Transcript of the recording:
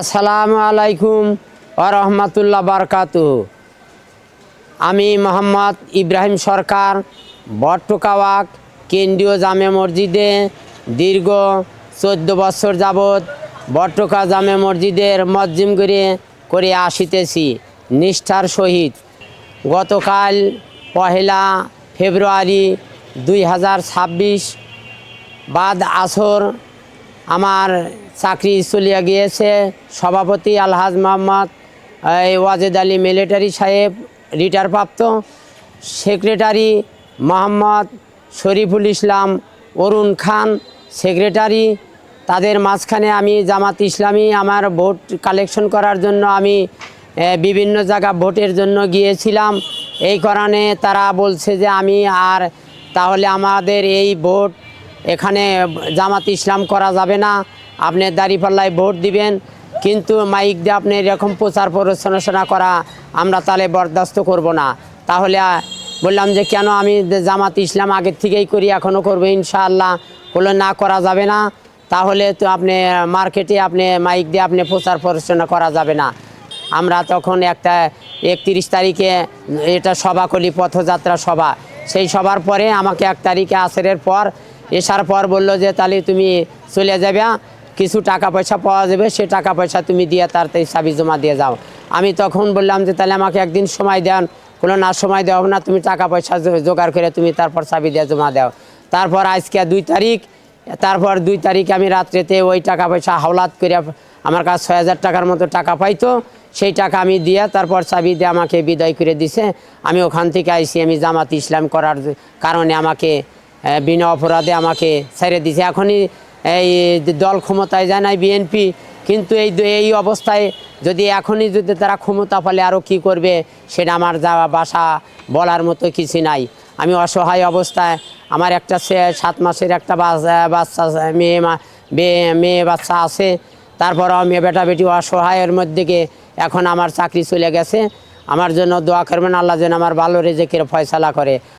আসসালামু আলাইকুম ওয়া রাহমাতুল্লাহ বারাকাতুহু। আমি মোহাম্মদ ইব্রাহিম সরকার বটকাওয়াক কেন্দ্রীয় জামে মসজিদে দীর্ঘ 14 বছর যাবৎ বটকা জামে মসজিদের মজ্জিম করে আসিতেছি নিষ্ঠার সহিত। গতকাল 1 ফেব্রুয়ারি 2026 বাদ আসর আমার চাকরি চলিয়া গিয়েছে। সভাপতি আলহাজ মোহাম্মদ ওয়াজেদ আলী মিলিটারি সাহেব রিটায়ারপ্রাপ্ত, সেক্রেটারি মোহাম্মদ শরীফুল ইসলাম অরুণ খান সেক্রেটারি। তাদের মাঝখানে আমি জামাত ইসলামী আমার ভোট কালেকশন করার জন্য আমি বিভিন্ন জায়গা ভোটের জন্য গিয়েছিলাম। এই কারণে তারা বলছে যে আমি আর তাহলে আমাদের এই ভোট এখানে জামাত ইসলাম করা যাবে না, আপনি দাঁড়িপাল্লায় ভোট দিবেন, কিন্তু মাইক দিয়ে আপনি এরকম প্রচার প্রচারণা করা আমরা তাহলে বরদাস্ত করব না। তাহলে বললাম যে কেন, আমি জামাত ইসলাম আগের থেকেই করি, এখনও করবো ইনশাআল্লাহ। বললো না, করা যাবে না, তাহলে তো আপনি মার্কেটে আপনি মাইক দিয়ে আপনি প্রচার প্রচারণা করা যাবে না। আমরা তখন একটা 31 তারিখে এটা সভা করি, পথযাত্রা সভা। সেই সভার পরে আমাকে 1 তারিখে আসরের পর এসার পর বললো যে তাহলে তুমি চলে যাবে, কিছু টাকা পয়সা পাওয়া যাবে, সে টাকা পয়সা তুমি দিয়ে তাড়াতাড়ি চাবি জমা দিয়ে যাও। আমি তখন বললাম যে তাহলে আমাকে একদিন সময় দেন। কোনো না, সময় দেওয়া হবে না, তুমি টাকা পয়সা জোগাড় করে তুমি তারপর চাবি দিয়ে জমা দাও। তারপর আজকে 2 তারিখ, তারপর 2 তারিখে আমি রাত্রেতে ওই টাকা পয়সা হাওলাত করে আমার কাছে 6000 টাকার মতো টাকা পাইতো, সেই টাকা আমি দিয়ে তারপর চাবি দিয়ে আমাকে বিদায় করে দিছে। আমি ওখান থেকে আইসি, আমি জামাত ইসলাম করার কারণে আমাকে বিনা অপরাধে আমাকে ছেড়ে দিছে। এখনই এই দল ক্ষমতায় যায় নাই বিএনপি, কিন্তু এই অবস্থায় যদি এখনই যদি তারা ক্ষমতা পালে আরও কি করবে সেটা আমার যাওয়া বাসা বলার মতো কিছু নাই। আমি অসহায় অবস্থায়, আমার একটা 7 মাসের একটা বাচ্চা মেয়ে বাচ্চা আছে, তারপরও আমি বেটা বেটি অসহায়ের মধ্যে গিয়ে এখন আমার চাকরি চলে গেছে। আমার জন্য দোয়া করবেন, আল্লাহ যেন আমার ভালো রেজেকের ফয়সালা করে।